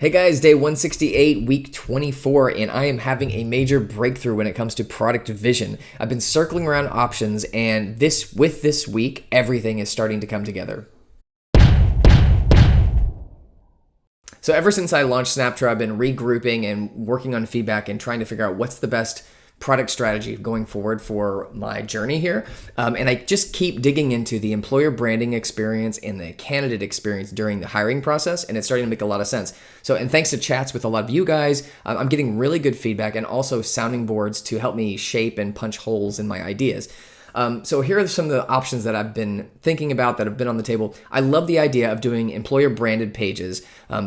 Hey guys, day 168, week 24, and I am having a major breakthrough when it comes to product vision. I've been circling around options, and this week, everything is starting to come together. So ever since I launched Snaptro, I've been regrouping and working on feedback and trying to figure out what's the best product strategy going forward for my journey here. And I just keep digging into the employer branding experience and the candidate experience during the hiring process, and it's starting to make a lot of sense. So, and thanks to chats with a lot of you guys, I'm getting really good feedback and also sounding boards to help me shape and punch holes in my ideas. So here are some of the options that I've been thinking about that have been on the table. I love the idea of doing employer branded pages,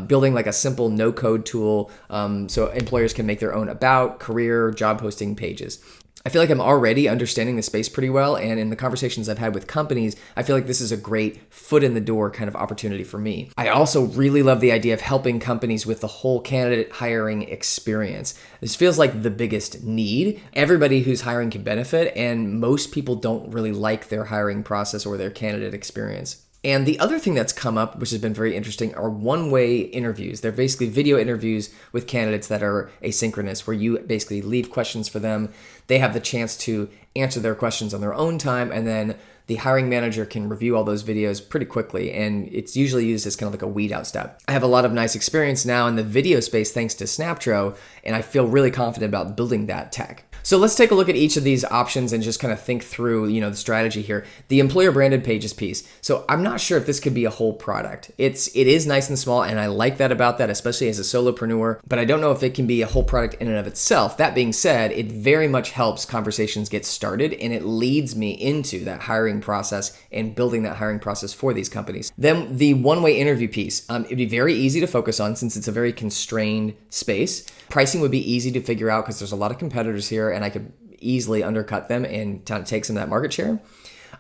building like a simple no code tool so employers can make their own about, career, job posting pages. I feel like I'm already understanding the space pretty well, and in the conversations I've had with companies, I feel like this is a great foot in the door kind of opportunity for me. I also really love the idea of helping companies with the whole candidate hiring experience. This feels like the biggest need. Everybody who's hiring can benefit, and most people don't really like their hiring process or their candidate experience. And the other thing that's come up, which has been very interesting, are one-way interviews. They're basically video interviews with candidates that are asynchronous, where you basically leave questions for them. They have the chance to answer their questions on their own time, and then the hiring manager can review all those videos pretty quickly, and it's usually used as kind of like a weed out step. I have a lot of nice experience now in the video space thanks to Snaptro, and I feel really confident about building that tech. So let's take a look at each of these options and just kind of think through, the strategy here. The employer branded pages piece. So I'm not sure if this could be a whole product. It is nice and small, and I like that about that, especially as a solopreneur, but I don't know if it can be a whole product in and of itself. That being said, it very much helps conversations get started, and it leads me into that hiring process and building that hiring process for these companies. Then the one-way interview piece. It'd be very easy to focus on since it's a very constrained space. Pricing would be easy to figure out because there's a lot of competitors here, and I could easily undercut them and take some of that market share.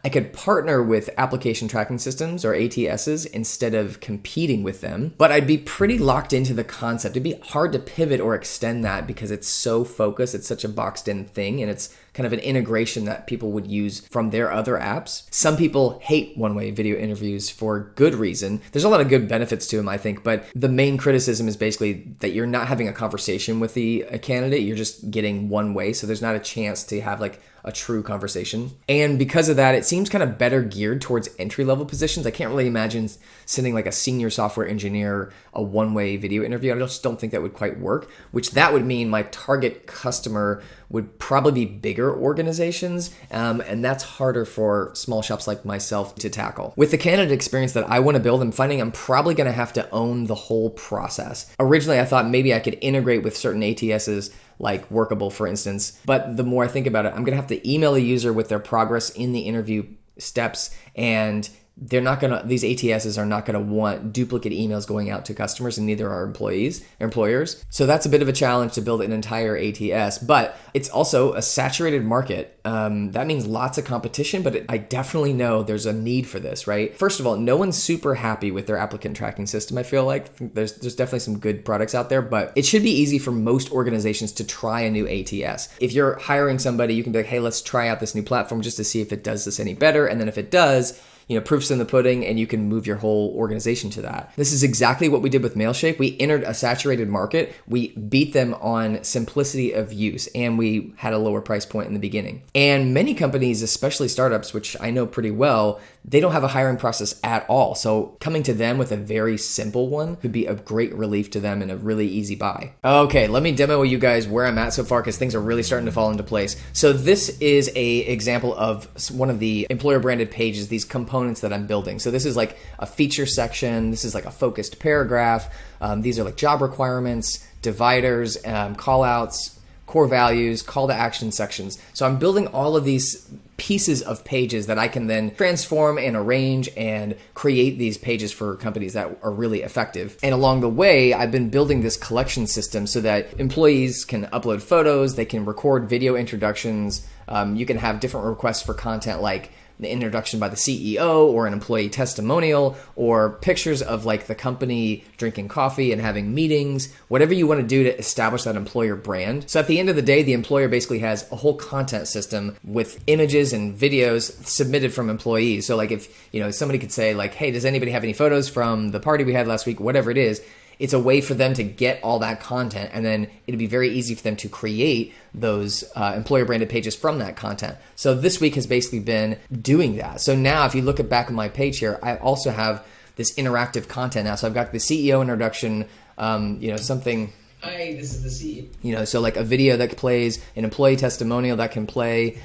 I could partner with application tracking systems or ATSs instead of competing with them, but I'd be pretty locked into the concept. It'd be hard to pivot or extend that because it's so focused. It's such a boxed in thing, and it's kind of an integration that people would use from their other apps. Some people hate one-way video interviews for good reason. There's a lot of good benefits to them, I think, but the main criticism is basically that you're not having a conversation with the candidate. You're just getting one way, so there's not a chance to have like a true conversation. And because of that, it seems kind of better geared towards entry-level positions. I can't really imagine sending like a senior software engineer a one-way video interview. I just don't think that would quite work, which that would mean my target customer would probably be bigger organizations, and that's harder for small shops like myself to tackle. With the candidate experience that I want to build, I'm finding I'm probably going to have to own the whole process. Originally, I thought maybe I could integrate with certain ATSs like Workable, for instance, but the more I think about it, I'm going to have to email a user with their progress in the interview steps, and these ATSs are not going to want duplicate emails going out to customers, and neither are employers. So that's a bit of a challenge to build an entire ATS, but it's also a saturated market. That means lots of competition, but I definitely know there's a need for this, right? First of all, no one's super happy with their applicant tracking system. I feel like there's definitely some good products out there, but it should be easy for most organizations to try a new ATS. If you're hiring somebody, you can be like, hey, let's try out this new platform just to see if it does this any better. And then if it does, proof's in the pudding, and you can move your whole organization to that. This is exactly what we did with Mailshake. We entered a saturated market. We beat them on simplicity of use, and we had a lower price point in the beginning. And many companies, especially startups, which I know pretty well, they don't have a hiring process at all. So coming to them with a very simple one could be a great relief to them and a really easy buy. Okay, let me demo you guys where I'm at so far because things are really starting to fall into place. So this is an example of one of the employer branded pages, these components that I'm building. So this is like a feature section. This is like a focused paragraph. These are like job requirements, dividers, call outs, core values, call to action sections. So I'm building all of these pieces of pages that I can then transform and arrange and create these pages for companies that are really effective. And along the way, I've been building this collection system so that employees can upload photos, they can record video introductions, you can have different requests for content like the introduction by the CEO or an employee testimonial or pictures of like the company drinking coffee and having meetings, whatever you want to do to establish that employer brand. So at the end of the day, the employer basically has a whole content system with images and videos submitted from employees. So like if, somebody could say like, hey, does anybody have any photos from the party we had last week, whatever it is, it's a way for them to get all that content, and then it'd be very easy for them to create those employer branded pages from that content. So this week has basically been doing that. So now if you look at back on my page here, I also have this interactive content now. So I've got the CEO introduction, something. Hi, this is the CEO. So like a video that plays, an employee testimonial that can play,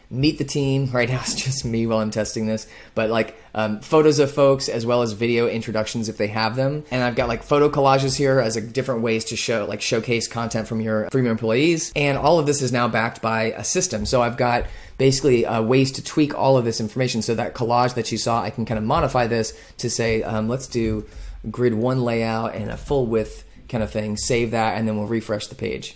meet the team. Right now it's just me while I'm testing this, but like photos of folks as well as video introductions if they have them. And I've got like photo collages here as different ways to showcase content from your employees. And all of this is now backed by a system. So I've got basically ways to tweak all of this information. So that collage that you saw, I can kind of modify this to say, let's do grid 1 layout and a full width kind of thing, save that, and then we'll refresh the page.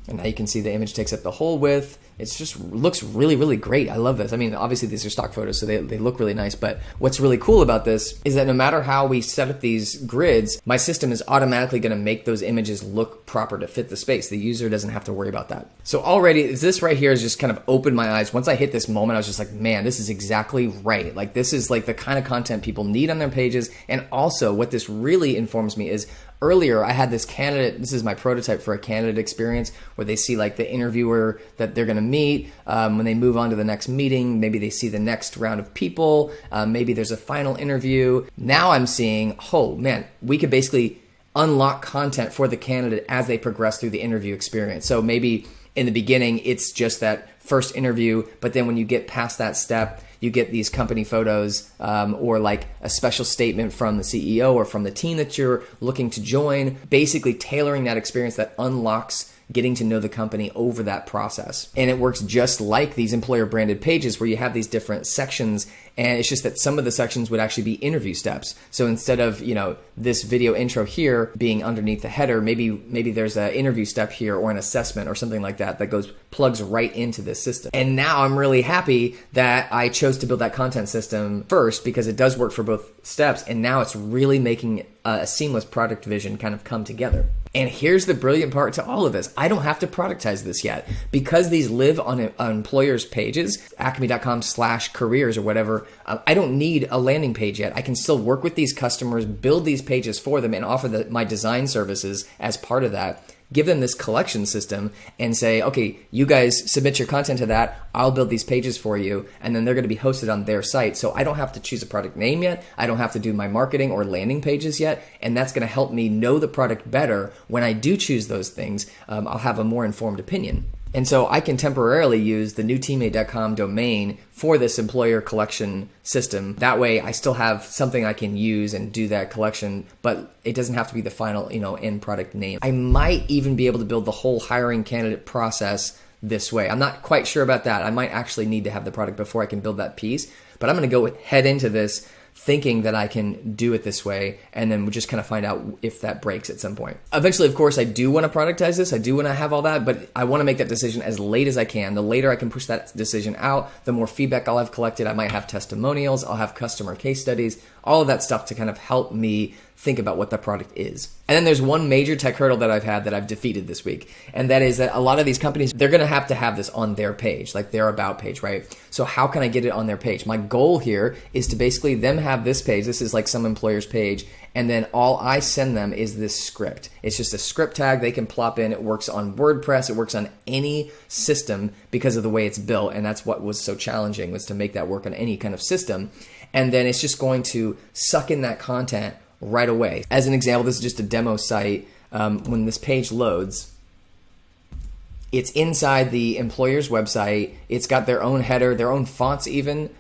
And now you can see the image takes up the whole width. It just looks really, really great. I love this. I mean, obviously these are stock photos, so they look really nice, but what's really cool about this is that no matter how we set up these grids, my system is automatically gonna make those images look proper to fit the space. The user doesn't have to worry about that. So already, this right here has just kind of opened my eyes. Once I hit this moment, I was just like, man, this is exactly right. Like, this is like the kind of content people need on their pages. And also what this really informs me is, earlier, I had this candidate, this is my prototype for a candidate experience where they see like the interviewer that they're gonna meet. When they move on to the next meeting, maybe they see the next round of people, maybe there's a final interview. Now I'm seeing, oh man, we could basically unlock content for the candidate as they progress through the interview experience. So maybe in the beginning, it's just that first interview, but then when you get past that step, you get these company photos or like a special statement from the CEO or from the team that you're looking to join, basically tailoring that experience that unlocks getting to know the company over that process. And it works just like these employer branded pages where you have these different sections, and it's just that some of the sections would actually be interview steps. So instead of, this video intro here being underneath the header, maybe there's an interview step here or an assessment or something like that plugs right into this system. And now I'm really happy that I chose to build that content system first because it does work for both steps, and now it's really making a seamless product vision kind of come together. And here's the brilliant part to all of this. I don't have to productize this yet. Because these live on employers' pages, acme.com/careers or whatever, I don't need a landing page yet. I can still work with these customers, build these pages for them, and offer my design services as part of that. Give them this collection system and say, okay, you guys submit your content to that. I'll build these pages for you. And then they're going to be hosted on their site. So I don't have to choose a product name yet. I don't have to do my marketing or landing pages yet. And that's going to help me know the product better. When I do choose those things, I'll have a more informed opinion. And so I can temporarily use the newteammate.com domain for this employer collection system. That way I still have something I can use and do that collection, but it doesn't have to be the final, end product name. I might even be able to build the whole hiring candidate process this way. I'm not quite sure about that. I might actually need to have the product before I can build that piece, but I'm going to head into this thinking that I can do it this way, and then we'll just kind of find out if that breaks at some point. Eventually, of course, I do want to productize this. I do want to have all that, but I want to make that decision as late as I can. The later I can push that decision out, the more feedback I'll have collected. I might have testimonials, I'll have customer case studies, all of that stuff to kind of help me think about what the product is. And then there's one major tech hurdle that I've had that I've defeated this week. And that is that a lot of these companies, they're going to have this on their page, like their about page, right? So how can I get it on their page? My goal here is to basically them have this page. This is like some employer's page. And then all I send them is this script. It's just a script tag they can plop in. It works on WordPress. It works on any system because of the way it's built. And that's what was so challenging, was to make that work on any kind of system. And then it's just going to suck in that content right away. As an example, this is just a demo site. When this page loads, it's inside the employer's website. It's got their own header, their own fonts even,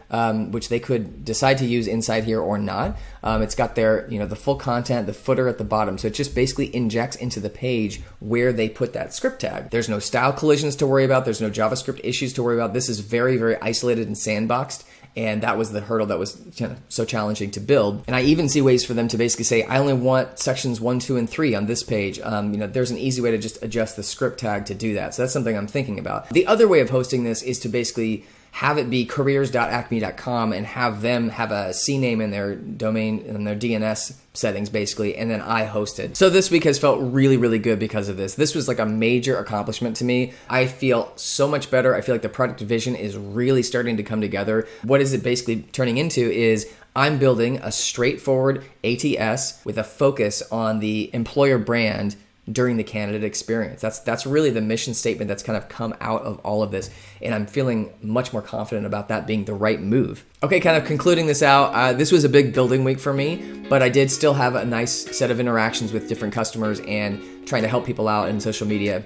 which they could decide to use inside here or not. It's got their, the full content, the footer at the bottom. So it just basically injects into the page where they put that script tag. There's no style collisions to worry about. There's no JavaScript issues to worry about. This is very, very isolated and sandboxed. And that was the hurdle that was so challenging to build. And I even see ways for them to basically say, I only want sections 1, 2, and 3 on this page. There's an easy way to just adjust the script tag to do that. So that's something I'm thinking about. The other way of hosting this is to basically have it be careers.acme.com and have them have a CNAME in their domain and their DNS settings basically, and then I hosted. So this week has felt really, really good because of this. This was like a major accomplishment to me. I feel so much better. I feel like the product vision is really starting to come together. What is it basically turning into is I'm building a straightforward ATS with a focus on the employer brand during the candidate experience. That's really the mission statement that's kind of come out of all of this, and I'm feeling much more confident about that being the right move. Okay, kind of concluding this out, this was a big building week for me, but I did still have a nice set of interactions with different customers and trying to help people out in social media.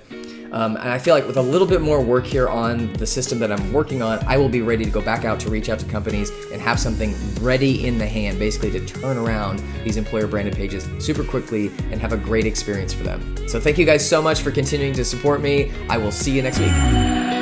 And I feel like with a little bit more work here on the system that I'm working on, I will be ready to go back out to reach out to companies and have something ready in the hand, basically to turn around these employer branded pages super quickly and have a great experience for them. So thank you guys so much for continuing to support me. I will see you next week.